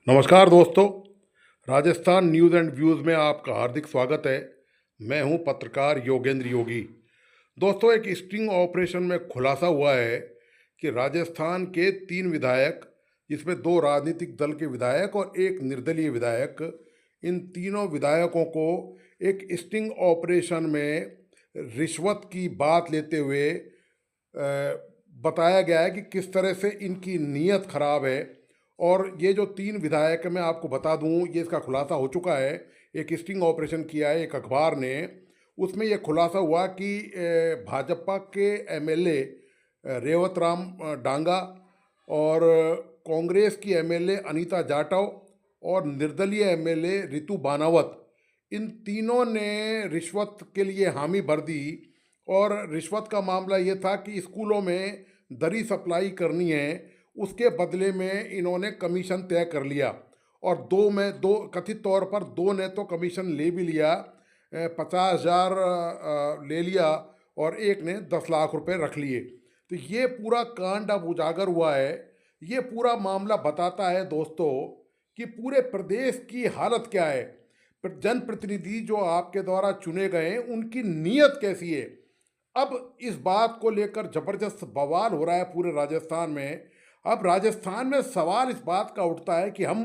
नमस्कार दोस्तों। Rajasthan news and views में आपका हार्दिक स्वागत है। मैं हूं पत्रकार योगेंद्र योगी। दोस्तों, एक स्टिंग ऑपरेशन में खुलासा हुआ है कि राजस्थान के 3 विधायक, जिसमें 2 राजनीतिक दल के विधायक और एक निर्दलीय विधायक, इन तीनों विधायकों को एक स्टिंग ऑपरेशन में रिश्वत की बात लेते हुए बताया गया है कि किस तरह से इनकी नीयत खराब है। और ये जो 3 विधायक है, मैं आपको बता दूं, ये इसका खुलासा हो चुका है। एक स्टिंग ऑपरेशन किया है एक अखबार ने, उसमें ये खुलासा हुआ कि भाजपा के एमएलए रेवत राम डांगा और कांग्रेस की एमएलए अनीता जाटव और निर्दलीय एमएलए रितु बानावत, इन तीनों ने रिश्वत के लिए हामी भर दी। और रिश्वत का मामला ये था कि स्कूलों में दरी सप्लाई करनी है, उसके बदले में इन्होंने कमीशन तय कर लिया। और दो कथित तौर पर दो ने तो कमीशन ले भी लिया, 50,000 ले लिया, और एक ने 10 लाख रुपए रख लिए। तो ये पूरा कांड अब उजागर हुआ है। ये पूरा मामला बताता है दोस्तों कि पूरे प्रदेश की हालत क्या है। जनप्रतिनिधि जो आपके द्वारा चुने गए हैं, उनकी नीयत कैसी है। अब इस बात को लेकर जबरदस्त बवाल हो रहा है पूरे राजस्थान में। अब राजस्थान में सवाल इस बात का उठता है कि हम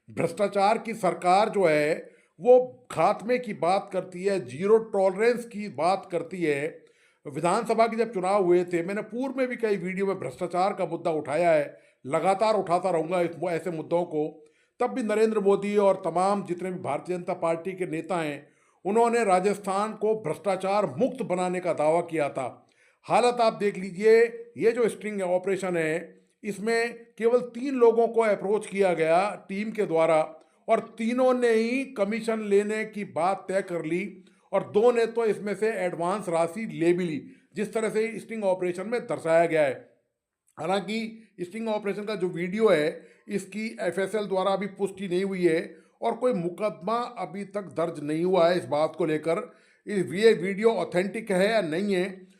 भ्रष्टाचार की सरकार जो है वो खात्मे की बात करती है, जीरो टॉलरेंस की बात करती है। विधानसभा के जब चुनाव हुए थे, मैंने पूर्व में भी कई वीडियो में भ्रष्टाचार का मुद्दा उठाया है, लगातार उठाता रहूँगा ऐसे मुद्दों को। तब भी नरेंद्र मोदी और तमाम जितने भी भारतीय जनता पार्टी के नेता हैं, उन्होंने राजस्थान को भ्रष्टाचार मुक्त बनाने का दावा किया था। हालत आप देख लीजिए, ये जो स्ट्रिंग ऑपरेशन है, इसमें केवल 3 लोगों को अप्रोच किया गया टीम के द्वारा, और तीनों ने ही कमीशन लेने की बात तय कर ली, और 2 ने तो इसमें से एडवांस राशि ले भी ली, जिस तरह से स्टिंग ऑपरेशन में दर्शाया गया है। हालांकि स्टिंग ऑपरेशन का जो वीडियो है, इसकी एफएसएल द्वारा अभी पुष्टि नहीं हुई है, और कोई मुकदमा अभी तक दर्ज नहीं हुआ है इस बात को लेकर ये वीडियो ऑथेंटिक है या नहीं है।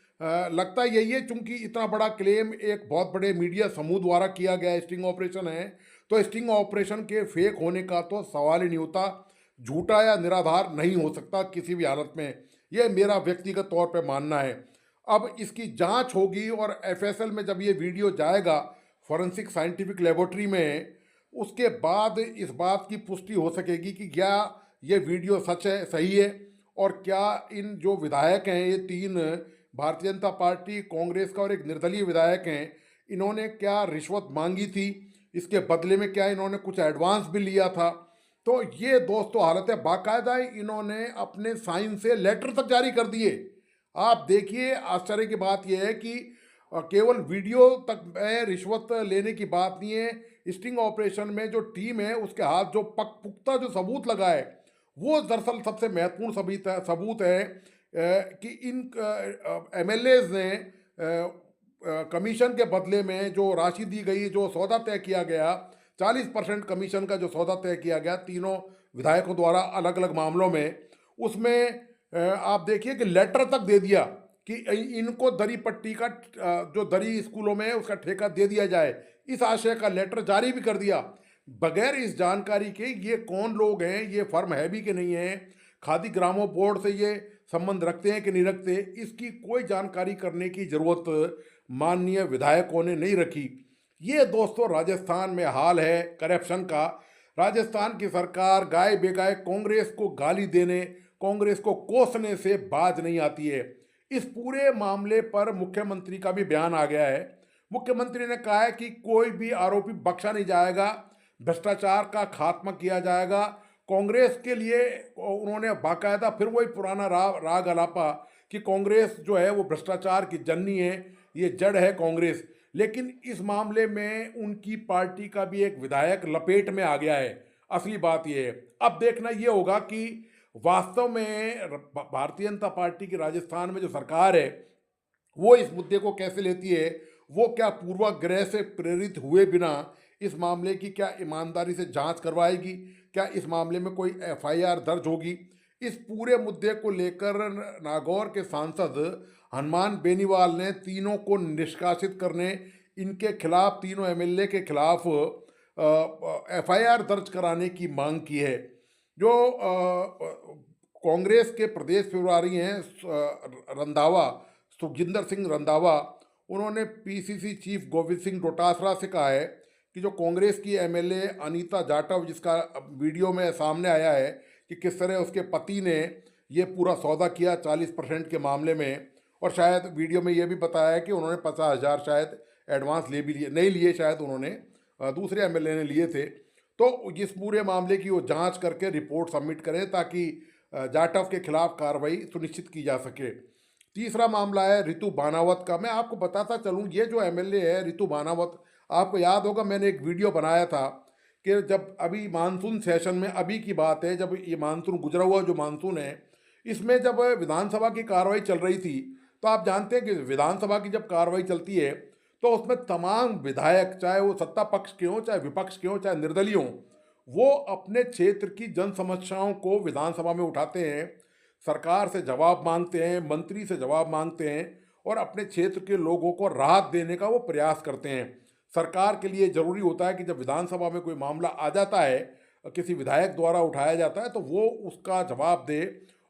लगता यही है, चूंकि इतना बड़ा क्लेम एक बहुत बड़े मीडिया समूह द्वारा किया गया स्टिंग ऑपरेशन है, तो स्टिंग ऑपरेशन के फेक होने का तो सवाल ही नहीं होता। झूठा या निराधार नहीं हो सकता किसी भी हालत में, ये मेरा व्यक्तिगत तौर पे मानना है। अब इसकी जांच होगी, और एफएसएल में जब ये वीडियो जाएगा फॉरेंसिक साइंटिफिक लेबोरेटरी में, उसके बाद इस बात की पुष्टि हो सकेगी कि क्या ये वीडियो सच है, सही है, और क्या इन जो विधायक हैं, ये 3 भारतीय जनता पार्टी, कांग्रेस का और एक निर्दलीय विधायक हैं, इन्होंने क्या रिश्वत मांगी थी, इसके बदले में क्या इन्होंने कुछ एडवांस भी लिया था। तो ये दोस्तों हालत है। बाकायदा इन्होंने अपने साइन से लेटर तक जारी कर दिए। आप देखिए, आश्चर्य की बात यह है कि केवल वीडियो तक में रिश्वत लेने की बात नहीं है। स्टिंग ऑपरेशन में जो टीम है, उसके हाथ जो पुख्ता जो सबूत लगा है, वो दरअसल सबसे महत्वपूर्ण सबूत है कि इन एमएलएज ने कमीशन के बदले में जो राशि दी गई, जो सौदा तय किया गया, 40% कमीशन का जो सौदा तय किया गया तीनों विधायकों द्वारा अलग अलग मामलों में, उसमें आप देखिए कि लेटर तक दे दिया कि इनको दरी पट्टी का जो दरी स्कूलों में है उसका ठेका दे दिया जाए, इस आशय का लेटर जारी भी कर दिया, बगैर इस जानकारी के ये कौन लोग हैं, ये फर्म है भी कि नहीं है, खादी ग्रामों बोर्ड से ये संबंध रखते हैं कि नहीं रखते, इसकी कोई जानकारी करने की जरूरत माननीय विधायकों ने नहीं रखी। ये दोस्तों राजस्थान में हाल है करप्शन का। राजस्थान की सरकार गाय बेगाय कांग्रेस को गाली देने, कांग्रेस को कोसने से बाज नहीं आती है। इस पूरे मामले पर मुख्यमंत्री का भी बयान आ गया है। मुख्यमंत्री ने कहा है कि कोई भी आरोपी बख्शा नहीं जाएगा, भ्रष्टाचार का खात्मा किया जाएगा। कांग्रेस के लिए उन्होंने बाकायदा फिर वही पुराना राग अलापा कि कांग्रेस जो है वो भ्रष्टाचार की जननी है, ये जड़ है कांग्रेस। लेकिन इस मामले में उनकी पार्टी का भी एक विधायक लपेट में आ गया है। असली बात यह है, अब देखना यह होगा कि वास्तव में भारतीय जनता पार्टी की राजस्थान में जो सरकार है, वो इस मुद्दे को कैसे लेती है। वो क्या पूर्वाग्रह से प्रेरित हुए बिना इस मामले की क्या ईमानदारी से जांच करवाएगी, क्या इस मामले में कोई एफआईआर दर्ज होगी। इस पूरे मुद्दे को लेकर नागौर के सांसद हनुमान बेनीवाल ने तीनों को निष्कासित करने, इनके खिलाफ, तीनों एमएलए के खिलाफ एफआईआर दर्ज कराने की मांग की है। जो कांग्रेस के प्रदेश प्रभारी हैं रंधावा, सुखजिंदर सिंह रंधावा, उन्होंने पीसीसी चीफ गोविंद सिंह डोटासरा से कहा है कि जो कांग्रेस की एमएलए अनीता जाटव, जिसका वीडियो में सामने आया है कि किस तरह उसके पति ने ये पूरा सौदा किया 40% के मामले में, और शायद वीडियो में ये भी बताया है कि उन्होंने 50,000 शायद एडवांस ले भी लिए, नहीं लिए शायद उन्होंने, दूसरे एमएलए ने लिए थे। तो इस पूरे मामले की वो जांच करके रिपोर्ट सबमिट करें ताकि जाटव के खिलाफ कार्रवाई सुनिश्चित की जा सके। तीसरा मामला है रितु बानावत का। मैं आपको बताता चलूँ, ये जो एमएलए है रितु बानावत, आपको याद होगा मैंने एक वीडियो बनाया था कि जब अभी मानसून सेशन में, अभी की बात है, जब ये मानसून गुजरा हुआ जो मानसून है, इसमें जब विधानसभा की कार्रवाई चल रही थी, तो आप जानते हैं कि विधानसभा की जब कार्रवाई चलती है तो उसमें तमाम विधायक, चाहे वो सत्ता पक्ष के हों, चाहे विपक्ष के हों, चाहे निर्दलीय हों, वो अपने क्षेत्र की जन समस्याओं को विधानसभा में उठाते हैं, सरकार से जवाब मांगते हैं, मंत्री से जवाब मांगते हैं, और अपने क्षेत्र के लोगों को राहत देने का वो प्रयास करते हैं। सरकार के लिए ज़रूरी होता है कि जब विधानसभा में कोई मामला आ जाता है, किसी विधायक द्वारा उठाया जाता है, तो वो उसका जवाब दे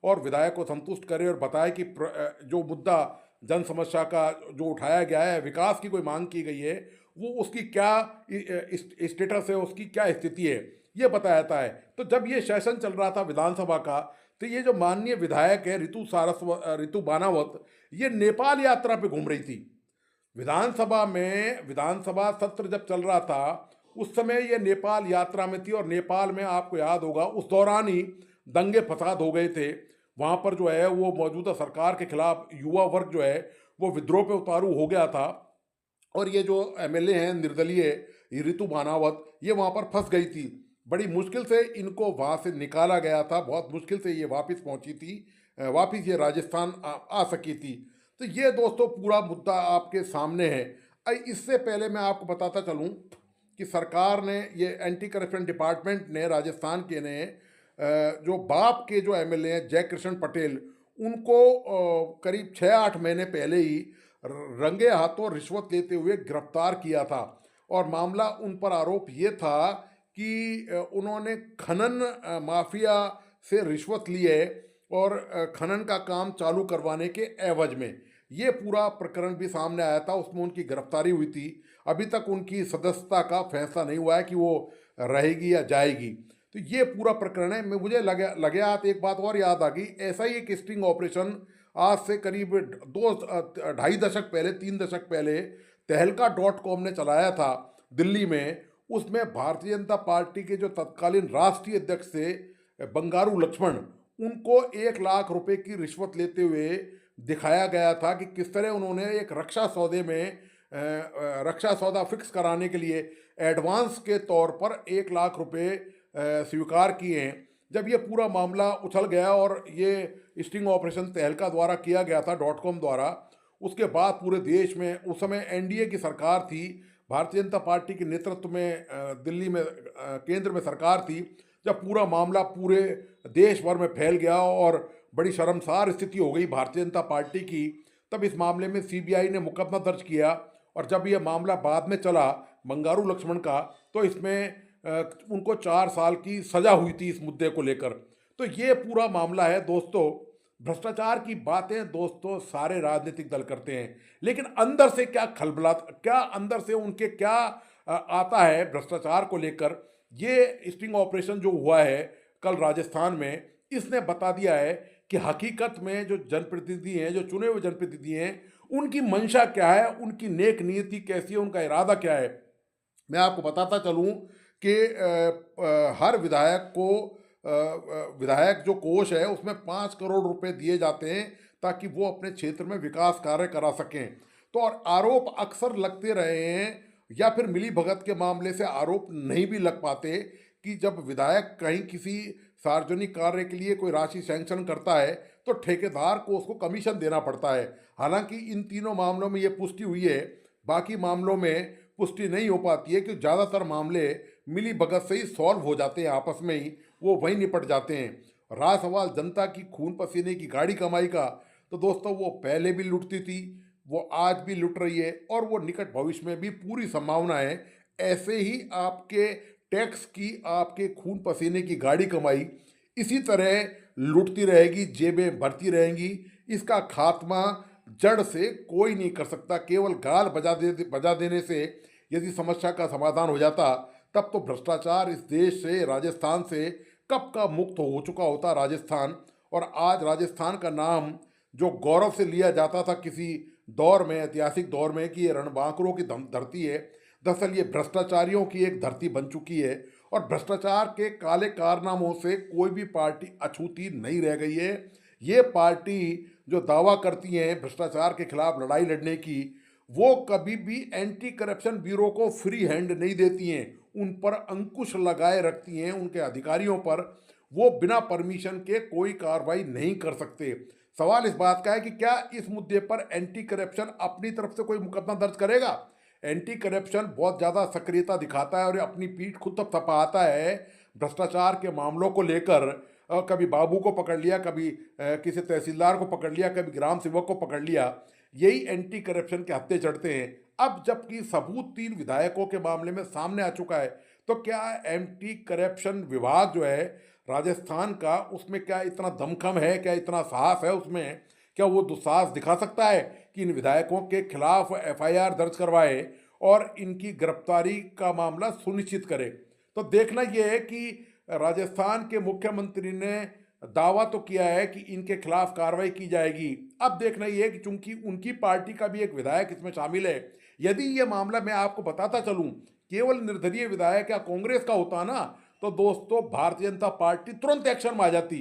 और विधायक को संतुष्ट करे और बताए कि जो मुद्दा जन समस्या का जो उठाया गया है, विकास की कोई मांग की गई है, वो उसकी क्या स्टेटस है, उसकी क्या स्थिति है, ये बताया जाता है। तो जब ये सेशन चल रहा था विधानसभा का, तो ये जो माननीय विधायक है रितु बानावत, ये नेपाल यात्रा पे घूम रही थी। विधानसभा में, विधानसभा सत्र जब चल रहा था उस समय ये नेपाल यात्रा में थी, और नेपाल में आपको याद होगा उस दौरान ही दंगे फसाद हो गए थे। वहाँ पर जो है वो मौजूदा सरकार के खिलाफ युवा वर्ग जो है वो विद्रोह पे उतारू हो गया था, और ये जो एमएलए हैं निर्दलीय, ये रितु बानावत, ये वहाँ पर फंस गई थी। बड़ी मुश्किल से इनको वहाँ से निकाला गया था, बहुत मुश्किल से ये वापस पहुँची थी, वापस ये राजस्थान आ सकी थी। तो ये दोस्तों पूरा मुद्दा आपके सामने है। इससे पहले मैं आपको बताता चलूँ कि सरकार ने, ये एंटी करप्शन डिपार्टमेंट ने, राजस्थान के ने, जो बाप के जो एमएलए हैं जय कृष्ण पटेल, उनको करीब 6-8 महीने पहले ही रंगे हाथों रिश्वत लेते हुए गिरफ्तार किया था। और मामला, उन पर आरोप ये था कि उन्होंने खनन माफिया से रिश्वत ली है, और खनन का काम चालू करवाने के एवज में। ये पूरा प्रकरण भी सामने आया था, उसमें उनकी गिरफ्तारी हुई थी। अभी तक उनकी सदस्यता का फैसला नहीं हुआ है कि वो रहेगी या जाएगी। तो ये पूरा प्रकरण है। मैं, मुझे लगे हाथ एक बात और याद आ गई, ऐसा ही एक स्टिंग ऑपरेशन आज से करीब 2-2.5 दशक पहले, 3 दशक पहले तहलका.com ने चलाया था दिल्ली में। उसमें भारतीय जनता पार्टी के जो तत्कालीन राष्ट्रीय अध्यक्ष थे बंगारू लक्ष्मण, उनको 1 लाख रुपए की रिश्वत लेते हुए दिखाया गया था कि किस तरह उन्होंने एक रक्षा सौदे में, रक्षा सौदा फिक्स कराने के लिए एडवांस के तौर पर 1 लाख रुपए स्वीकार किए हैं। जब ये पूरा मामला उछल गया और ये स्टिंग ऑपरेशन तहलका द्वारा किया गया था .com द्वारा, उसके बाद पूरे देश में, उस समय एनडीए की सरकार थी, भारतीय जनता पार्टी के नेतृत्व में दिल्ली में केंद्र में सरकार थी, जब पूरा मामला पूरे देश भर में फैल गया और बड़ी शर्मसार स्थिति हो गई भारतीय जनता पार्टी की, तब इस मामले में सीबीआई ने मुकदमा दर्ज किया। और जब यह मामला बाद में चला बंगारू लक्ष्मण का, तो इसमें उनको 4 साल की सजा हुई थी इस मुद्दे को लेकर। तो ये पूरा मामला है दोस्तों। भ्रष्टाचार की बातें दोस्तों सारे राजनीतिक दल करते हैं, लेकिन अंदर से क्या खलबलात, क्या अंदर से उनके क्या आता है भ्रष्टाचार को लेकर, ये स्टिंग ऑपरेशन जो हुआ है कल राजस्थान में, इसने बता दिया है कि हकीकत में जो जनप्रतिनिधि हैं, जो चुने हुए जनप्रतिनिधि हैं, उनकी मंशा क्या है, उनकी नेक नीति कैसी है, उनका इरादा क्या है। मैं आपको बताता चलूँ कि हर विधायक को, विधायक जो कोष है उसमें 5 करोड़ रुपए दिए जाते हैं ताकि वो अपने क्षेत्र में विकास कार्य करा सकें। तो और आरोप अक्सर लगते रहे हैं, या फिर मिली भगत के मामले से आरोप नहीं भी लग पाते कि जब विधायक कहीं किसी सार्वजनिक कार्य के लिए कोई राशि सैंक्शन करता है तो ठेकेदार को उसको कमीशन देना पड़ता है। हालांकि इन तीनों मामलों में ये पुष्टि हुई है, बाकी मामलों में पुष्टि नहीं हो पाती है कि ज़्यादातर मामले मिली भगत से ही सॉल्व हो जाते हैं, आपस में ही वो वहीं निपट जाते हैं। रहा सवाल जनता की खून पसीने की गाड़ी कमाई का, तो दोस्तों वो पहले भी लुटती थी, वो आज भी लुट रही है, और वो निकट भविष्य में भी पूरी संभावना है ऐसे ही आपके टैक्स की, आपके खून पसीने की गाढ़ी कमाई इसी तरह लुटती रहेगी, जेबें भरती रहेंगी। इसका खात्मा जड़ से कोई नहीं कर सकता। केवल गाल बजा देने से यदि समस्या का समाधान हो जाता, तब तो भ्रष्टाचार इस देश से, राजस्थान से कब का मुक्त हो चुका होता राजस्थान। और आज राजस्थान का नाम जो गौरव से लिया जाता था किसी दौर में, ऐतिहासिक दौर में, कि ये रणबांकुरों की धरती है, दरअसल ये भ्रष्टाचारियों की एक धरती बन चुकी है। और भ्रष्टाचार के काले कारनामों से कोई भी पार्टी अछूती नहीं रह गई है। ये पार्टी जो दावा करती हैं भ्रष्टाचार के खिलाफ लड़ाई लड़ने की, वो कभी भी एंटी करप्शन ब्यूरो को फ्री हैंड नहीं देती हैं। उन पर अंकुश लगाए रखती हैं, उनके अधिकारियों पर। वो बिना परमिशन के कोई कार्रवाई नहीं कर सकते। सवाल इस बात का है कि क्या इस मुद्दे पर एंटी करप्शन अपनी तरफ से कोई मुकदमा दर्ज करेगा। एंटी करप्शन बहुत ज़्यादा सक्रियता दिखाता है और अपनी पीठ खुद तक थपथपाता है भ्रष्टाचार के मामलों को लेकर। कभी बाबू को पकड़ लिया, कभी किसी तहसीलदार को पकड़ लिया, कभी ग्राम सेवक को पकड़ लिया। यही एंटी करप्शन के हत्थे चढ़ते हैं। अब जबकि सबूत 3 विधायकों के मामले में सामने आ चुका है, तो क्या एंटी करप्शन विभाग जो है राजस्थान का, उसमें क्या इतना दमखम है, क्या इतना साहस है उसमें, क्या वो दुस्साहस दिखा सकता है कि इन विधायकों के खिलाफ एफआईआर दर्ज करवाए और इनकी गिरफ्तारी का मामला सुनिश्चित करे। तो देखना यह है कि राजस्थान के मुख्यमंत्री ने दावा तो किया है कि इनके खिलाफ कार्रवाई की जाएगी। अब देखना यह है कि चूंकि उनकी पार्टी का भी एक विधायक इसमें शामिल है, यदि ये मामला मैं आपको बताता चलूं केवल निर्दलीय विधायक या कांग्रेस का होता ना, तो दोस्तों भारतीय जनता पार्टी तुरंत एक्शन में आ जाती।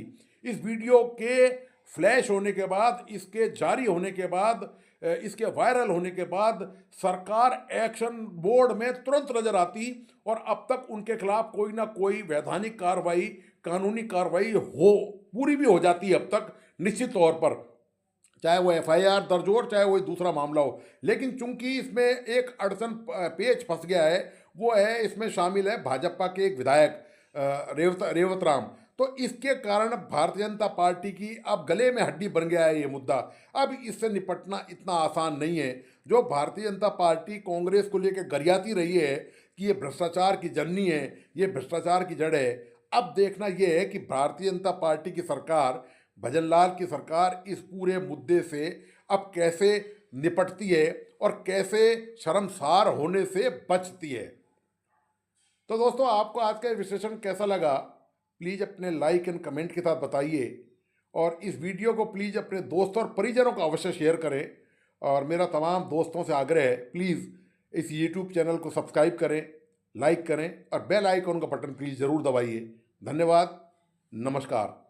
इस वीडियो के फ्लैश होने के बाद, इसके जारी होने के बाद, इसके वायरल होने के बाद सरकार एक्शन मोड में तुरंत नजर आती और अब तक उनके खिलाफ कोई ना कोई वैधानिक कार्रवाई, कानूनी कार्रवाई पूरी भी हो जाती है अब तक, निश्चित तौर पर, चाहे वो एफआईआर दर्ज हो और चाहे वो दूसरा मामला हो। लेकिन चूंकि इसमें एक अड़चन, पेच फंस गया है, वो है इसमें शामिल है भाजपा के एक विधायक रेवत राम। तो इसके कारण भारतीय जनता पार्टी की अब गले में हड्डी बन गया है ये मुद्दा। अब इससे निपटना इतना आसान नहीं है। जो भारतीय जनता पार्टी कांग्रेस को लेकर गरियाती रही है कि ये भ्रष्टाचार की जननी है, ये भ्रष्टाचार की जड़ है, अब देखना यह है कि भारतीय जनता पार्टी की सरकार, भजनलाल की सरकार, इस पूरे मुद्दे से अब कैसे निपटती है और कैसे शर्मसार होने से बचती है। तो दोस्तों, आपको आज का विश्लेषण कैसा लगा, प्लीज़ अपने लाइक एंड कमेंट के साथ बताइए। और इस वीडियो को प्लीज़ अपने दोस्तों और परिजनों को अवश्य शेयर करें। और मेरा तमाम दोस्तों से आग्रह है, प्लीज़ इस यूट्यूब चैनल को सब्सक्राइब करें, लाइक करें और बेल आइकन का बटन प्लीज़ ज़रूर दबाइए। धन्यवाद, नमस्कार।